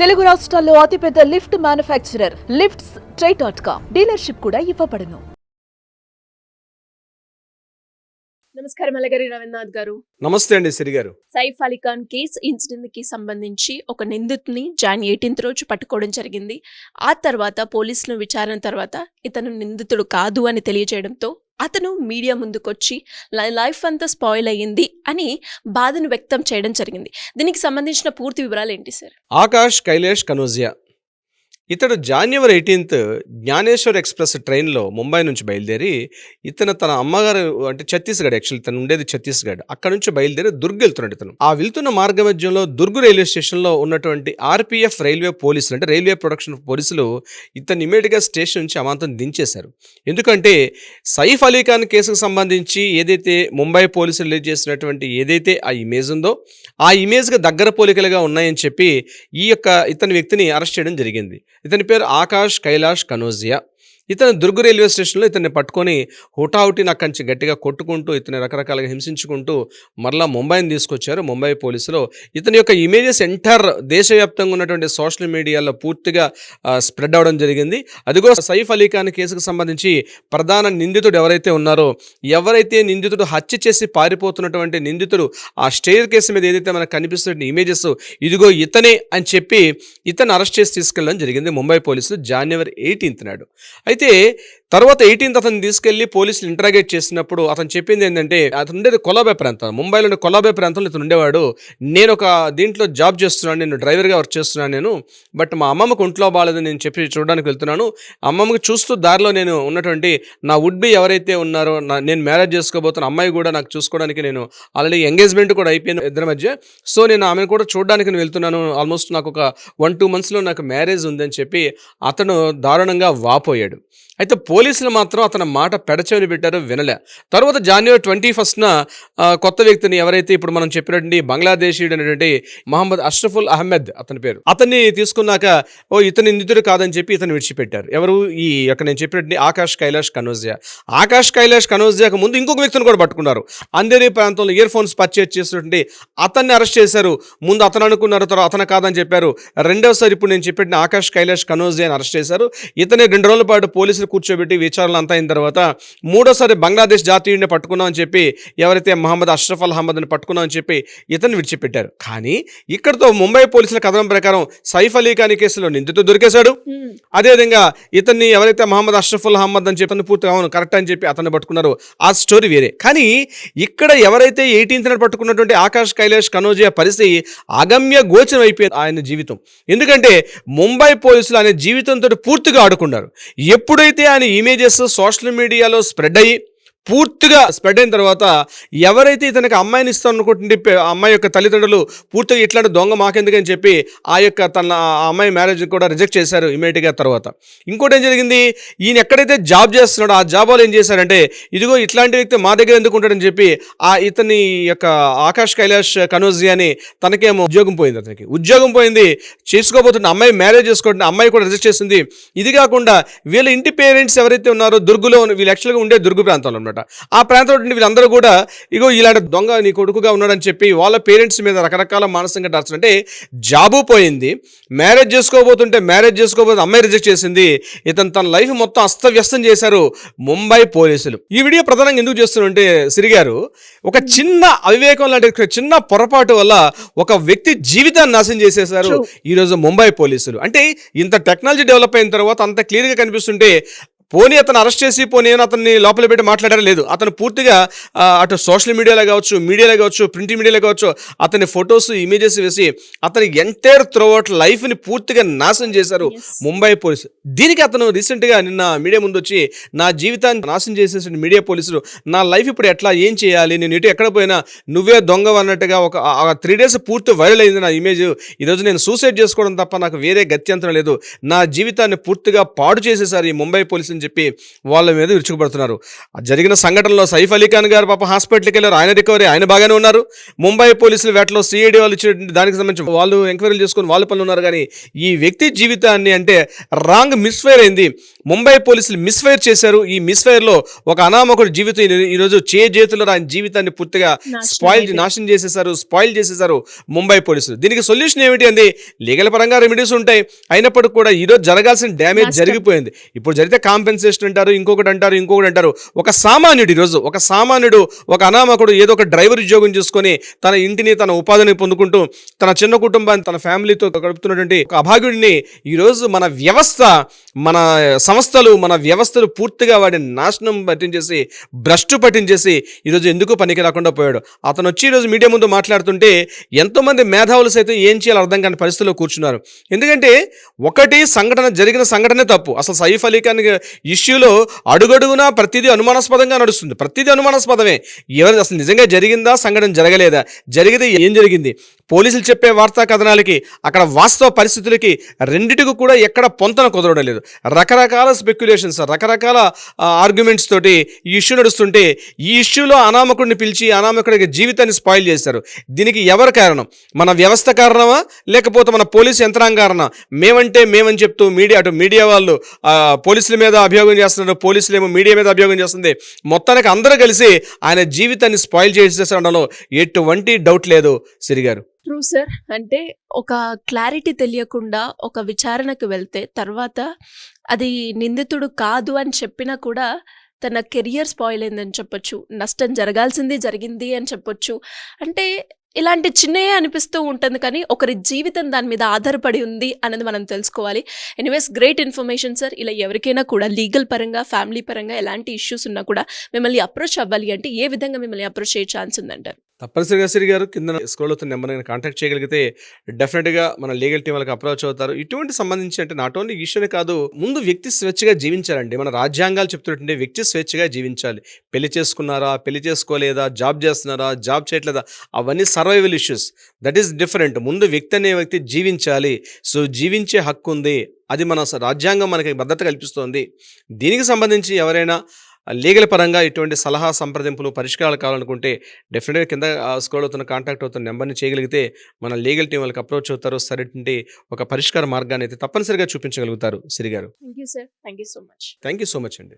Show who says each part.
Speaker 1: తెలుగు రాష్ట్రాల్లో అతిపెద్ద lift manufacturer lifts ట్రై.com dealership కూడా ఇవ్వబడును.
Speaker 2: నమస్కారం అలగరి రవీంద్రనాథ్ గారు.
Speaker 3: నమస్తే అండి సిరి గారు.
Speaker 2: సైఫ్ అలీ ఖాన్ కేసు ఇన్సిడెంట్ కి సంబంధించి ఒక నిందితుని జాన్ 18th రోజు పట్టుకోవడం జరిగింది. ఆ తర్వాత పోలీసులు విచారణ తర్వాత ఇతను నిందితుడు కాదు అని తెలియజేయడంతో అతను మీడియా ముందుకొచ్చి లైఫ్ అంతా స్పాయిల్ అయ్యింది అని బాధను వ్యక్తం చేయడం జరిగింది. దీనికి సంబంధించిన పూర్తి వివరాలు ఏంటి సార్?
Speaker 3: ఆకాష్ కైలాష్ కనోజియా ఇతడు January 18th జ్ఞానేశ్వర్ ఎక్స్ప్రెస్ ట్రైన్లో ముంబై నుంచి బయలుదేరి ఇతను తన అమ్మగారు అంటే ఛత్తీస్గఢ్, యాక్చువల్లీ తను ఉండేది ఛత్తీస్గఢ్, అక్కడ నుంచి బయలుదేరి దుర్గ్ వెళ్తున్నాడు. ఇతను ఆ వెళ్తున్న మార్గ మధ్యంలో దుర్గ్ రైల్వే స్టేషన్లో ఉన్నటువంటి ఆర్పిఎఫ్ రైల్వే పోలీసులు అంటే రైల్వే ప్రొడక్షన్ పోలీసులు ఇతను ఇమీడియట్గా స్టేషన్ నుంచి అమాంతం దించేశారు. ఎందుకంటే సైఫ్ అలీ ఖాన్ కేసుకు సంబంధించి ఏదైతే ముంబై పోలీసులు రిలీజ్ చేసినటువంటి ఏదైతే ఆ ఇమేజ్ ఉందో ఆ ఇమేజ్కి దగ్గర పోలికలుగా ఉన్నాయని చెప్పి ఇతని వ్యక్తిని అరెస్ట్ చేయడం జరిగింది. ఇతని పేరు ఆకాష్ కైలాష్ కనోజియా. ఇతను దుర్గ్ రైల్వే స్టేషన్లో ఇతన్ని పట్టుకొని హుటాహుటిని అక్కడి నుంచి గట్టిగా కొట్టుకుంటూ ఇతని రకరకాలుగా హింసించుకుంటూ మరలా ముంబైని తీసుకొచ్చారు. ముంబై పోలీసులు ఇతని యొక్క ఇమేజెస్ ఎంటైర్ దేశవ్యాప్తంగా ఉన్నటువంటి సోషల్ మీడియాలో పూర్తిగా స్ప్రెడ్ అవ్వడం జరిగింది. అదిగో సైఫ్ అలీ ఖాన్ కేసుకు సంబంధించి ప్రధాన నిందితుడు ఎవరైతే నిందితుడు హత్య చేసి పారిపోతున్నటువంటి నిందితుడు ఆ స్టేర్ కేసు మీద ఏదైతే మనకు కనిపిస్తున్న ఇమేజెస్ ఇదిగో ఇతనే అని చెప్పి ఇతను అరెస్ట్ చేసి తీసుకెళ్ళడం జరిగింది ముంబై పోలీసులు January 18th నాడు. అయితే తర్వాత 18th అతను తీసుకెళ్లి పోలీసులు ఇంటరాగేట్ చేసినప్పుడు అతను చెప్పింది ఏంటంటే అతను ఉండేది కొలాబే ప్రాంతం, ముంబైలోని కొలాబే ప్రాంతంలో ఇతను ఉండేవాడు. నేను ఒక దీంట్లో జాబ్ చేస్తున్నాను, నేను డ్రైవర్గా వర్క్ చేస్తున్నాను బట్ మా అమ్మమ్మకు ఒంట్లో బాగాలేదు నేను చెప్పి చూడడానికి వెళ్తున్నాను. అమ్మమ్మకి చూస్తూ దారిలో నేను ఉన్నటువంటి నా వుడ్ బి ఎవరైతే ఉన్నారో నేను మ్యారేజ్ చేసుకోబోతున్న అమ్మాయి కూడా నాకు చూసుకోవడానికి నేను ఆల్రెడీ ఎంగేజ్మెంట్ కూడా అయిపోయింది ఇద్దరి మధ్య. సో నేను ఆమెను కూడా చూడడానికి నేను వెళ్తున్నాను, ఆల్మోస్ట్ నాకు ఒక 1-2 monthsలో నాకు మ్యారేజ్ ఉందని చెప్పి అతను దారుణంగా వాపోయాడు. అయితే పోలీసులు మాత్రం అతని మాట పెడచెవిని పెట్టారు, వినలే. తర్వాత January 21st కొత్త వ్యక్తిని ఎవరైతే ఇప్పుడు మనం చెప్పినటువంటి బంగ్లాదేశీయుడు అనేటువంటి మహమ్మద్ అష్రఫుల్ అహ్మద్ అతని పేరు, అతన్ని తీసుకున్నాక ఇతని నిందితుడు కాదని చెప్పి ఇతను విడిచిపెట్టారు. ఎవరు నేను చెప్పినటువంటి ఆకాష్ కైలాష్ కనోజియాకు ముందు ఇంకొక వ్యక్తిని కూడా పట్టుకున్నారు. అంధేరి ప్రాంతంలో ఇయర్ ఫోన్స్ పర్చేజ్ చేసినటువంటి అతన్ని అరెస్ట్ చేశారు. ముందు అతను అనుకున్నారు, తర్వాత అతను కాదని చెప్పారు. రెండవసారి ఇప్పుడు నేను చెప్పిన ఆకాష్ కైలాష్ కనోజియాని అరెస్ట్ చేశారు. ఇతని 2 రోజుల పాటు పోలీసులు కూర్చోబెట్టి విచారణలు అంతా అయిన తర్వాత మూడోసారి బంగ్లాదేశ్ జాతీయుడిని పట్టుకున్నామని చెప్పి ఎవరైతే మహమ్మద్ అష్రఫ్ అల్ అహ్మద్ని పట్టుకున్నామని చెప్పి ఇతన్ని విడిచిపెట్టారు. కానీ ఇక్కడతో ముంబై పోలీసుల కథనం ప్రకారం సైఫ్ అలీ ఖాన్ కేసులో నిందితుడు దొరికేశాడు. అదేవిధంగా ఇతన్ని ఎవరైతే మహమ్మద్ అష్రఫ్ అల్ అహ్మద్ అని చెప్పి పూర్తిగా అవును కరెక్ట్ అని చెప్పి అతన్ని పట్టుకున్నారు. ఆ స్టోరీ వేరే. కానీ ఇక్కడ ఎవరైతే 18th పట్టుకున్నటువంటి ఆకాష్ కైలాష్ కనోజియా పరిస్థితి అగమ్య గోచరం అయిపోయింది ఆయన జీవితం. ఎందుకంటే ముంబై పోలీసులు ఆయన జీవితంతో పూర్తిగా ఆడుకున్నారు. ఎప్పుడైతే ఆయన ఇమేజెస్ సోషల్ మీడియాలో స్ప్రెడ్ అయిన తర్వాత ఎవరైతే ఇతనికి అమ్మాయిని ఇస్తాను అనుకుంటుంటే అమ్మాయి యొక్క తల్లిదండ్రులు పూర్తిగా ఇట్లాంటి దొంగ మాకెందుకని చెప్పి తన అమ్మాయి మ్యారేజ్ కూడా రిజెక్ట్ చేశారు ఇమీడియట్గా. తర్వాత ఇంకోటి ఏం జరిగింది, ఈయన ఎక్కడైతే జాబ్ చేస్తున్నాడో ఆ జాబ్ వాళ్ళు ఏం చేశారంటే ఇదిగో ఇట్లాంటి వ్యక్తి మా దగ్గర ఎందుకు ఉంటాడని చెప్పి ఇతని యొక్క ఆకాష్ కైలాష్ కనోజియాని తనకేమో ఉద్యోగం పోయింది, చేసుకోబోతున్న అమ్మాయి మ్యారేజ్ చేసుకుంటున్న అమ్మాయి కూడా రిజెక్ట్ చేసింది. ఇది కాకుండా వీళ్ళ ఇంటి పేరెంట్స్ ఎవరైతే ఉన్నారో దుర్గులో వీళ్ళు యాక్చువల్గా ఉండే దుర్గు ప్రాంతంలో ఉన్నమాట. ఆ ప్రాంతంలో వీళ్ళందరూ కూడా ఇగో ఇలాంటి దొంగ నీ కొడుకుగా ఉన్నాడని చెప్పి వాళ్ళ పేరెంట్స్ మీద రకరకాల మానసికంగా టార్చర్. అంటే జాబు పోయింది, మ్యారేజ్ చేసుకోబోతుంటే అమ్మాయి రిజెక్ట్ చేసింది. ఇతను తన లైఫ్ మొత్తం అస్తవ్యస్తం చేశారు ముంబై పోలీసులు. ఈ వీడియో ప్రధానంగా ఎందుకు చేస్తున్నారంటే సిరి గారు, ఒక చిన్న అవివేకం లాంటి చిన్న పొరపాటు వల్ల ఒక వ్యక్తి జీవితాన్ని నాశనం చేసేశారు ఈరోజు ముంబై పోలీసులు. అంటే ఇంత టెక్నాలజీ డెవలప్ అయిన తర్వాత అంత క్లియర్గా కనిపిస్తుంటే పోనీ అతను అరెస్ట్ చేసి అతన్ని లోపల పెట్టి మాట్లాడారా లేదు, అతను పూర్తిగా అటు సోషల్ మీడియాలో కావచ్చు ప్రింట్ మీడియాలో కావచ్చు అతని ఫొటోస్ ఇమేజెస్ వేసి అతని ఎంటైర్ త్రూఅవుట్ లైఫ్ని పూర్తిగా నాశనం చేశారు ముంబై పోలీసులు. దీనికి అతను రీసెంట్గా నిన్న మీడియా ముందు వచ్చి నా జీవితాన్ని నాశనం చేసేసిన మీడియా పోలీసులు, నా లైఫ్ ఇప్పుడు ఎట్లా ఏం చేయాలి, నేను ఇటు ఎక్కడ పోయినా నువ్వే దొంగ అన్నట్టుగా ఒక 3 days పూర్తి వైరల్ అయింది నా ఇమేజ్. ఈరోజు నేను సూసైడ్ చేసుకోవడం తప్ప నాకు వేరే గత్యంతరం లేదు, నా జీవితాన్ని పూర్తిగా పాడు చేసేసారు ఈ ముంబై పోలీసులు అని చెప్పి వాళ్ళ మీద విరుచుకుపడుతున్నారు. జరిగిన సంఘటనలో సైఫ్ అలీ ఖాన్ గారు పాప హాస్పిటల్కి వెళ్ళారు, ఆయన రికవరీ, ఆయన బాగానే ఉన్నారు. ముంబై పోలీసులు వేటలో సిఐడి వాళ్ళు ఇచ్చిన దానికి సంబంధించి వాళ్ళు ఎంక్వైరీలు చేసుకొని వాళ్ళ పనులు ఉన్నారు. కానీ ఈ వ్యక్తి జీవితాన్ని అంటే రాంగ్ మిస్ఫైర్ అయింది. ముంబై పోలీసులు మిస్ఫైర్ చేశారు. ఈ మిస్ఫైర్లో ఒక అనామకుడి జీవితం ఈరోజు చేతుల్లో ఆయన జీవితాన్ని పూర్తిగా నాశనం చేసేసారు ముంబై పోలీసులు. దీనికి సొల్యూషన్ ఏమిటి అంది? లీగల్ పరంగా రెమెడీస్ ఉంటాయి. అయినప్పటికీ కూడా ఈరోజు జరగాల్సిన డ్యామేజ్ జరిగిపోయింది. ఇప్పుడు జరిగితే కాంపెన్సేషన్ అంటారు, ఇంకొకటి అంటారు. ఒక సామాన్యుడు ఒక అనామకుడు ఏదో ఒక డ్రైవర్ ఉద్యోగం చేసుకొని తన ఇంటిని తన ఉపాధిని పొందుకుంటూ తన చిన్న కుటుంబాన్ని తన ఫ్యామిలీతో గడుపుతున్నటువంటి ఒక అభాగ్యుడిని ఈరోజు మన వ్యవస్థలు పూర్తిగా వాడిని నాశనం పట్టించేసి భ్రష్టు పట్టించేసి ఈరోజు ఎందుకు పనికి రాకుండా పోయాడు. అతను వచ్చి ఈరోజు మీడియా ముందు మాట్లాడుతుంటే ఎంతోమంది మేధావులు సైతం ఏం చేయాలో అర్థం కాని పరిస్థితిలో కూర్చున్నారు. ఎందుకంటే జరిగిన సంఘటనే తప్పు. అసలు సైఫ్ అలీ ఖాన్ ఇష్యూలో అడుగడుగునా ప్రతిదీ అనుమానాస్పదంగా నడుస్తుంది. ప్రతిదీ అనుమానాస్పదమే. ఎవరు అసలు నిజంగా జరిగిందా, సంఘటన జరగలేదా, జరిగితే ఏం జరిగింది, పోలీసులు చెప్పే వార్తా కథనాలకి అక్కడ వాస్తవ పరిస్థితులకి రెండిటికి కూడా ఎక్కడ పొంతన కుదరడం లేదు. రకరకాల స్పెక్యులేషన్స్, రకరకాల ఆర్గ్యుమెంట్స్ తోటి ఈ ఇష్యూ నడుస్తుంటే ఈ ఇష్యూలో అనామకుడిని పిలిచి అనామకుడికి జీవితాన్ని స్పాయిల్ చేశారు. దీనికి ఎవరు కారణం? మన వ్యవస్థ కారణమా, లేకపోతే మన పోలీసు యంత్రాంగం కారణమా? మేమని చెప్తూ మీడియా వాళ్ళు పోలీసుల మీద అభియోగం చేస్తున్నారు, పోలీసులేమో మీడియా మీద అభియోగం చేస్తుంది. మొత్తానికి అందరూ కలిసి ఆయన జీవితాన్ని స్పాయిల్ చేసేసడంలో ఎటువంటి డౌట్ లేదు సిరిగారు.
Speaker 2: True sir. అంటే ఒక క్లారిటీ తెలియకుండా ఒక విచారణకు వెళ్తే తర్వాత అది నిందితుడు కాదు అని చెప్పినా కూడా తన కెరియర్ స్పాయిల్ అయిందని చెప్పొచ్చు, నష్టం జరిగింది అని చెప్పొచ్చు. అంటే ఇలాంటి చిన్నయే అనిపిస్తూ ఉంటుంది, కానీ ఒకరి జీవితం దాని మీద ఆధారపడి ఉంది అనేది మనం తెలుసుకోవాలి. Anyways, great information sir. ఇలా ఎవరికైనా కూడా లీగల్ పరంగా, ఫ్యామిలీ పరంగా ఎలాంటి ఇష్యూస్ ఉన్నా కూడా మిమ్మల్ని అప్రోచ్ అవ్వాలి అంటే ఏ విధంగా మిమ్మల్ని అప్రోచ్ చేయ ఛాన్స్ ఉందంటారు?
Speaker 3: తప్పనిసరిగా సిరి గారు, కింద స్క్రోల్ అవుతున్న నెంబర్ కాంటాక్ట్ చేయగలిగితే డెఫినెట్గా మన లీగల్ టీం వాళ్ళకి అప్రోచ్ అవుతారు. ఇటువంటి సంబంధించి అంటే నాట్ ఓన్లీ ఇష్యూనే కాదు, ముందు వ్యక్తి స్వేచ్ఛగా జీవించాలండి. మన రాజ్యాంగాలు చెప్తుంటే వ్యక్తి స్వేచ్ఛగా జీవించాలి. పెళ్లి చేసుకున్నారా, పెళ్లి చేసుకోలేదా, జాబ్ చేస్తున్నారా, జాబ్ చేయట్లేదా, అవన్నీ survival issues. That is different. ముందు వ్యక్తి అనే వ్యక్తి జీవించాలి. సో జీవించే హక్కు ఉంది, అది మన రాజ్యాంగం మనకి భద్రత కల్పిస్తోంది. దీనికి సంబంధించి ఎవరైనా లీగల్ పరంగా ఇటువంటి సలహా సంప్రదింపులు పరిష్కారాలు కావాలనుకుంటే డెఫినెట్గా కింద స్క్రోల్ అవుతున్న కాంటాక్ట్ అవుతున్న నెంబర్ని చేయగలిగితే మన లీగల్ టీం వాళ్ళకి అప్రోచ్ అవుతారు. సరైనటువంటి ఒక పరిష్కార మార్గాన్ని అయితే తప్పనిసరిగా చూపించగలుగుతారు సిరి గారు.
Speaker 2: Thank you sir. Thank you so much.
Speaker 3: Thank you so much అండి.